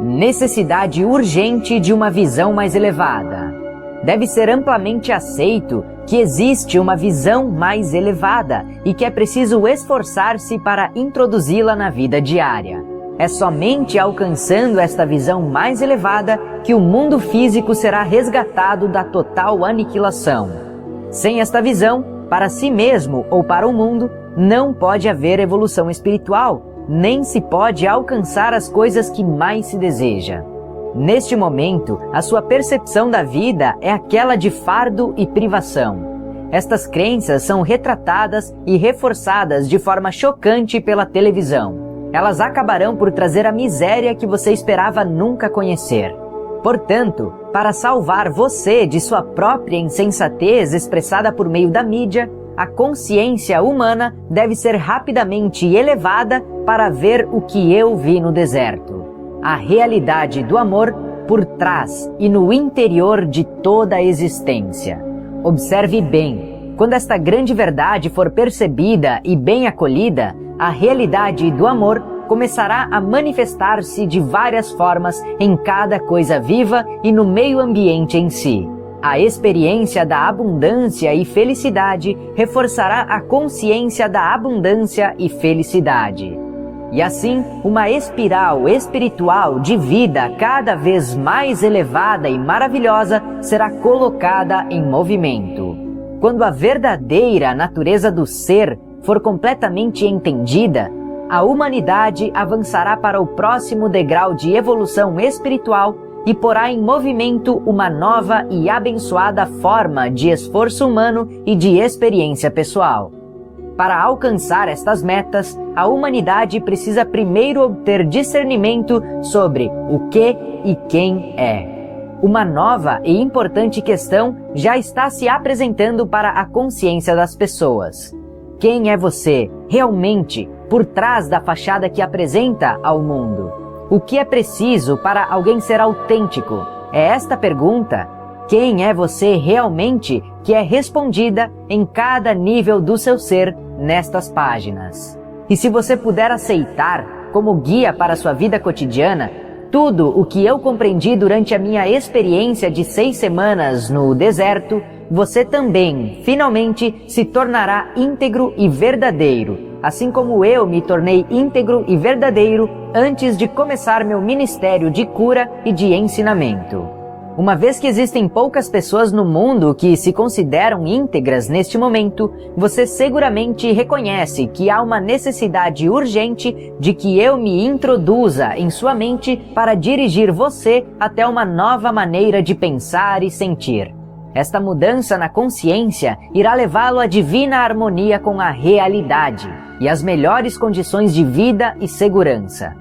Necessidade urgente de uma visão mais elevada. Deve ser amplamente aceito que existe uma visão mais elevada e que é preciso esforçar-se para introduzi-la na vida diária. É somente alcançando esta visão mais elevada que o mundo físico será resgatado da total aniquilação. Sem esta visão, para si mesmo ou para o mundo, não pode haver evolução espiritual, nem se pode alcançar as coisas que mais se deseja. Neste momento, a sua percepção da vida é aquela de fardo e privação. Estas crenças são retratadas e reforçadas de forma chocante pela televisão. Elas acabarão por trazer a miséria que você esperava nunca conhecer. Portanto, para salvar você de sua própria insensatez expressada por meio da mídia, a consciência humana deve ser rapidamente elevada para ver o que eu vi no deserto. A realidade do amor por trás e no interior de toda a existência. Observe bem, quando esta grande verdade for percebida e bem acolhida, a realidade do amor começará a manifestar-se de várias formas em cada coisa viva e no meio ambiente em si. A experiência da abundância e felicidade reforçará a consciência da abundância e felicidade. E assim, uma espiral espiritual de vida cada vez mais elevada e maravilhosa será colocada em movimento. Quando a verdadeira natureza do ser for completamente entendida, a humanidade avançará para o próximo degrau de evolução espiritual e porá em movimento uma nova e abençoada forma de esforço humano e de experiência pessoal. Para alcançar estas metas, a humanidade precisa primeiro obter discernimento sobre o que e quem é. Uma nova e importante questão já está se apresentando para a consciência das pessoas. Quem é você, realmente, por trás da fachada que apresenta ao mundo? O que é preciso para alguém ser autêntico? É esta pergunta, quem é você realmente, que é respondida em cada nível do seu ser nestas páginas. E se você puder aceitar, como guia para a sua vida cotidiana, tudo o que eu compreendi durante a minha experiência de 6 semanas no deserto, você também, finalmente, se tornará íntegro e verdadeiro, assim como eu me tornei íntegro e verdadeiro antes de começar meu ministério de cura e de ensinamento. Uma vez que existem poucas pessoas no mundo que se consideram íntegras neste momento, você seguramente reconhece que há uma necessidade urgente de que eu me introduza em sua mente para dirigir você até uma nova maneira de pensar e sentir. Esta mudança na consciência irá levá-lo à divina harmonia com a realidade e às melhores condições de vida e segurança.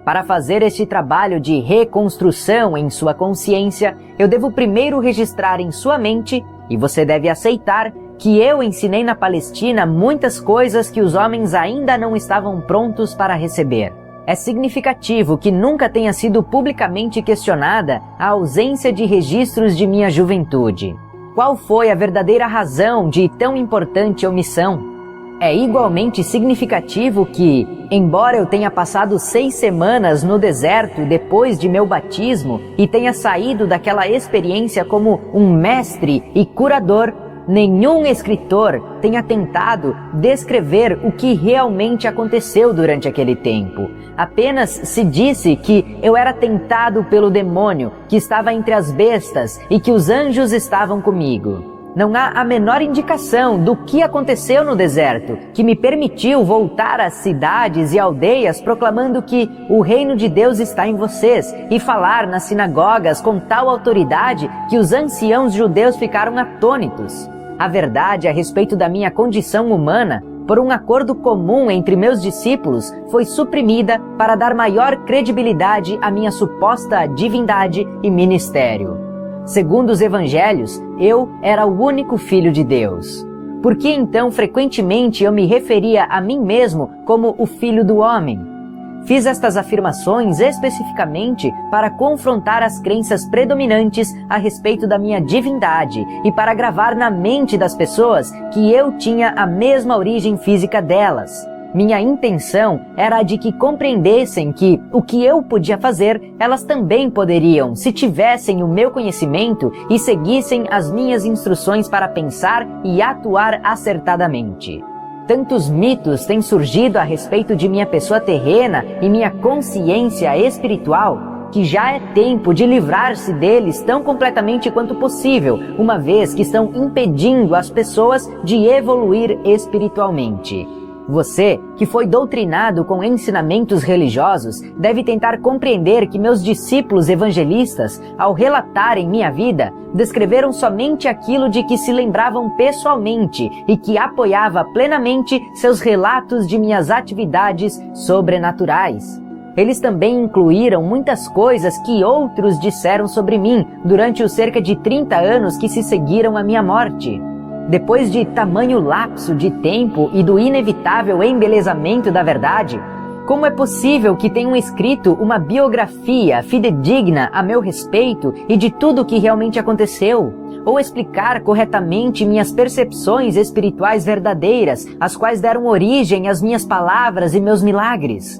Para fazer este trabalho de reconstrução em sua consciência, eu devo primeiro registrar em sua mente, e você deve aceitar, que eu ensinei na Palestina muitas coisas que os homens ainda não estavam prontos para receber. É significativo que nunca tenha sido publicamente questionada a ausência de registros de minha juventude. Qual foi a verdadeira razão de tão importante omissão? É igualmente significativo que, embora eu tenha passado 6 semanas no deserto depois de meu batismo e tenha saído daquela experiência como um mestre e curador, nenhum escritor tenha tentado descrever o que realmente aconteceu durante aquele tempo. Apenas se disse que eu era tentado pelo demônio, que estava entre as bestas e que os anjos estavam comigo. Não há a menor indicação do que aconteceu no deserto, que me permitiu voltar às cidades e aldeias proclamando que o reino de Deus está em vocês e falar nas sinagogas com tal autoridade que os anciãos judeus ficaram atônitos. A verdade a respeito da minha condição humana, por um acordo comum entre meus discípulos, foi suprimida para dar maior credibilidade à minha suposta divindade e ministério. Segundo os evangelhos, eu era o único filho de Deus. Por que então frequentemente eu me referia a mim mesmo como o filho do homem? Fiz estas afirmações especificamente para confrontar as crenças predominantes a respeito da minha divindade e para gravar na mente das pessoas que eu tinha a mesma origem física delas. Minha intenção era a de que compreendessem que o que eu podia fazer, elas também poderiam, se tivessem o meu conhecimento e seguissem as minhas instruções para pensar e atuar acertadamente. Tantos mitos têm surgido a respeito de minha pessoa terrena e minha consciência espiritual, que já é tempo de livrar-se deles tão completamente quanto possível, uma vez que estão impedindo as pessoas de evoluir espiritualmente. Você, que foi doutrinado com ensinamentos religiosos, deve tentar compreender que meus discípulos evangelistas, ao relatarem minha vida, descreveram somente aquilo de que se lembravam pessoalmente e que apoiava plenamente seus relatos de minhas atividades sobrenaturais. Eles também incluíram muitas coisas que outros disseram sobre mim durante os cerca de 30 anos que se seguiram à minha morte. Depois de tamanho lapso de tempo e do inevitável embelezamento da verdade, como é possível que tenham escrito uma biografia fidedigna a meu respeito e de tudo o que realmente aconteceu? Ou explicar corretamente minhas percepções espirituais verdadeiras, as quais deram origem às minhas palavras e meus milagres?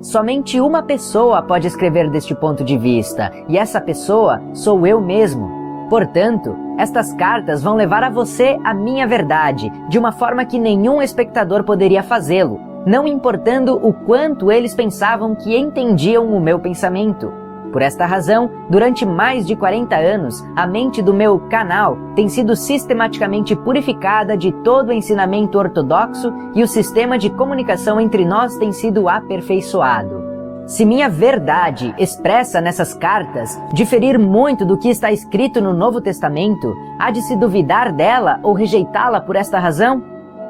Somente uma pessoa pode escrever deste ponto de vista, e essa pessoa sou eu mesmo. Portanto, estas cartas vão levar a você a minha verdade, de uma forma que nenhum espectador poderia fazê-lo, não importando o quanto eles pensavam que entendiam o meu pensamento. Por esta razão, durante mais de 40 anos, a mente do meu canal tem sido sistematicamente purificada de todo o ensinamento ortodoxo e o sistema de comunicação entre nós tem sido aperfeiçoado. Se minha verdade, expressa nessas cartas, diferir muito do que está escrito no Novo Testamento, há de se duvidar dela ou rejeitá-la por esta razão?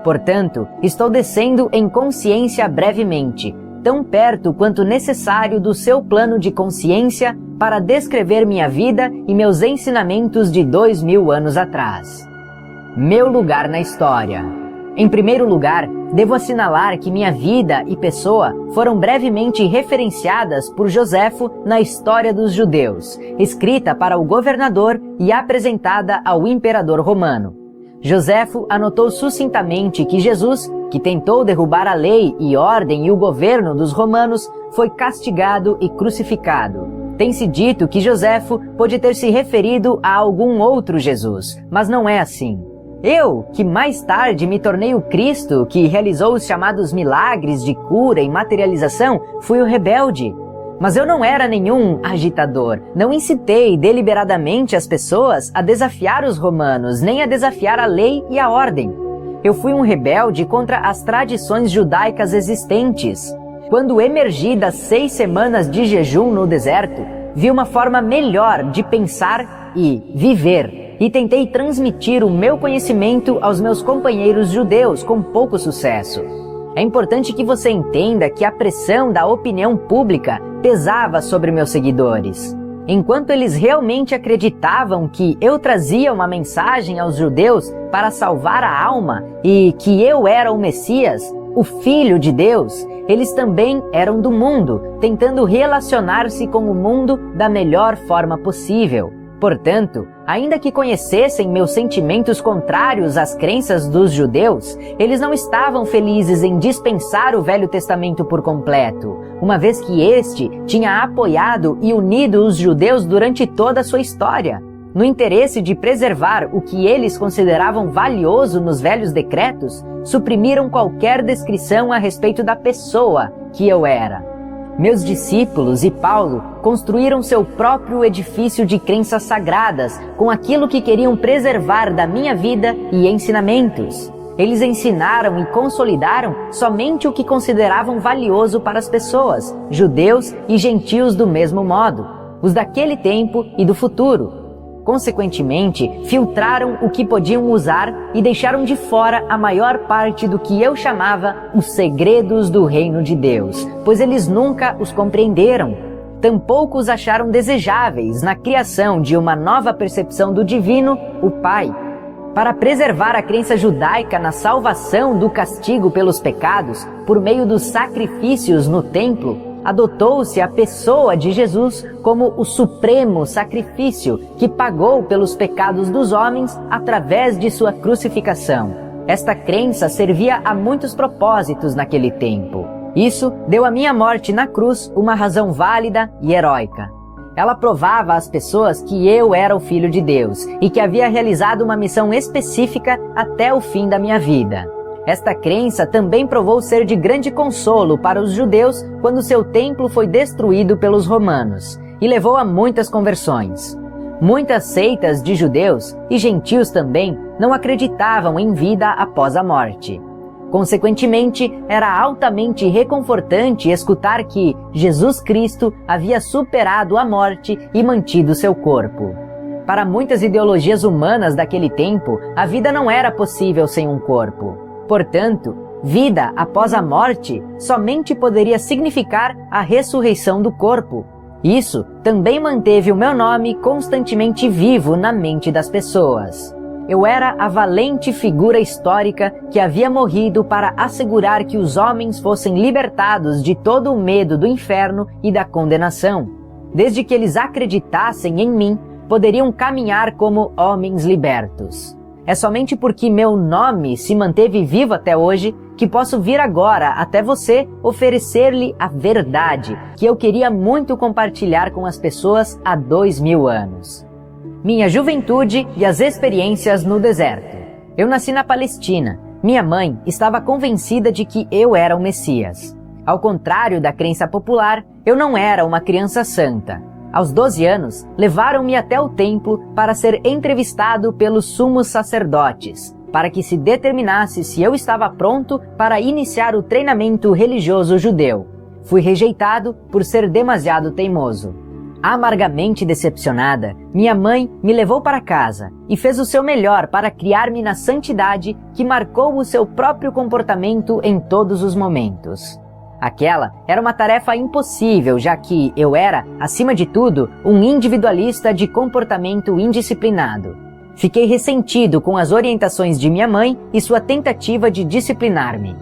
Portanto, estou descendo em consciência brevemente, tão perto quanto necessário do seu plano de consciência para descrever minha vida e meus ensinamentos de 2000 anos atrás. Meu lugar na história. Em primeiro lugar, devo assinalar que minha vida e pessoa foram brevemente referenciadas por Joséfo na História dos Judeus, escrita para o governador e apresentada ao imperador romano. Joséfo anotou sucintamente que Jesus, que tentou derrubar a lei e ordem e o governo dos romanos, foi castigado e crucificado. Tem-se dito que Joséfo pode ter se referido a algum outro Jesus, mas não é assim. Eu, que mais tarde me tornei o Cristo, que realizou os chamados milagres de cura e materialização, fui o rebelde. Mas eu não era nenhum agitador, não incitei deliberadamente as pessoas a desafiar os romanos, nem a desafiar a lei e a ordem. Eu fui um rebelde contra as tradições judaicas existentes. Quando emergi das 6 semanas de jejum no deserto, vi uma forma melhor de pensar e viver, e tentei transmitir o meu conhecimento aos meus companheiros judeus com pouco sucesso. É importante que você entenda que a pressão da opinião pública pesava sobre meus seguidores. Enquanto eles realmente acreditavam que eu trazia uma mensagem aos judeus para salvar a alma e que eu era o Messias, o Filho de Deus, eles também eram do mundo, tentando relacionar-se com o mundo da melhor forma possível. Portanto, ainda que conhecessem meus sentimentos contrários às crenças dos judeus, eles não estavam felizes em dispensar o Velho Testamento por completo, uma vez que este tinha apoiado e unido os judeus durante toda a sua história. No interesse de preservar o que eles consideravam valioso nos velhos decretos, suprimiram qualquer descrição a respeito da pessoa que eu era. Meus discípulos e Paulo construíram seu próprio edifício de crenças sagradas com aquilo que queriam preservar da minha vida e ensinamentos. Eles ensinaram e consolidaram somente o que consideravam valioso para as pessoas, judeus e gentios do mesmo modo, os daquele tempo e do futuro. Consequentemente, filtraram o que podiam usar e deixaram de fora a maior parte do que eu chamava os segredos do reino de Deus, pois eles nunca os compreenderam. Tampouco os acharam desejáveis na criação de uma nova percepção do divino, o Pai. Para preservar a crença judaica na salvação do castigo pelos pecados, por meio dos sacrifícios no templo, adotou-se a pessoa de Jesus como o supremo sacrifício que pagou pelos pecados dos homens através de sua crucificação. Esta crença servia a muitos propósitos naquele tempo. Isso deu à minha morte na cruz uma razão válida e heróica. Ela provava às pessoas que eu era o Filho de Deus e que havia realizado uma missão específica até o fim da minha vida. Esta crença também provou ser de grande consolo para os judeus quando seu templo foi destruído pelos romanos e levou a muitas conversões. Muitas seitas de judeus e gentios também não acreditavam em vida após a morte. Consequentemente, era altamente reconfortante escutar que Jesus Cristo havia superado a morte e mantido seu corpo. Para muitas ideologias humanas daquele tempo, a vida não era possível sem um corpo. Portanto, vida após a morte somente poderia significar a ressurreição do corpo. Isso também manteve o meu nome constantemente vivo na mente das pessoas. Eu era a valente figura histórica que havia morrido para assegurar que os homens fossem libertados de todo o medo do inferno e da condenação. Desde que eles acreditassem em mim, poderiam caminhar como homens libertos. É somente porque meu nome se manteve vivo até hoje que posso vir agora até você oferecer-lhe a verdade que eu queria muito compartilhar com as pessoas há 2000 anos. Minha juventude e as experiências no deserto. Eu nasci na Palestina. Minha mãe estava convencida de que eu era o Messias. Ao contrário da crença popular, eu não era uma criança santa. Aos 12 anos, levaram-me até o templo para ser entrevistado pelos sumos sacerdotes, para que se determinasse se eu estava pronto para iniciar o treinamento religioso judeu. Fui rejeitado por ser demasiado teimoso. Amargamente decepcionada, minha mãe me levou para casa e fez o seu melhor para criar-me na santidade que marcou o seu próprio comportamento em todos os momentos. Aquela era uma tarefa impossível, já que eu era, acima de tudo, um individualista de comportamento indisciplinado. Fiquei ressentido com as orientações de minha mãe e sua tentativa de disciplinar-me.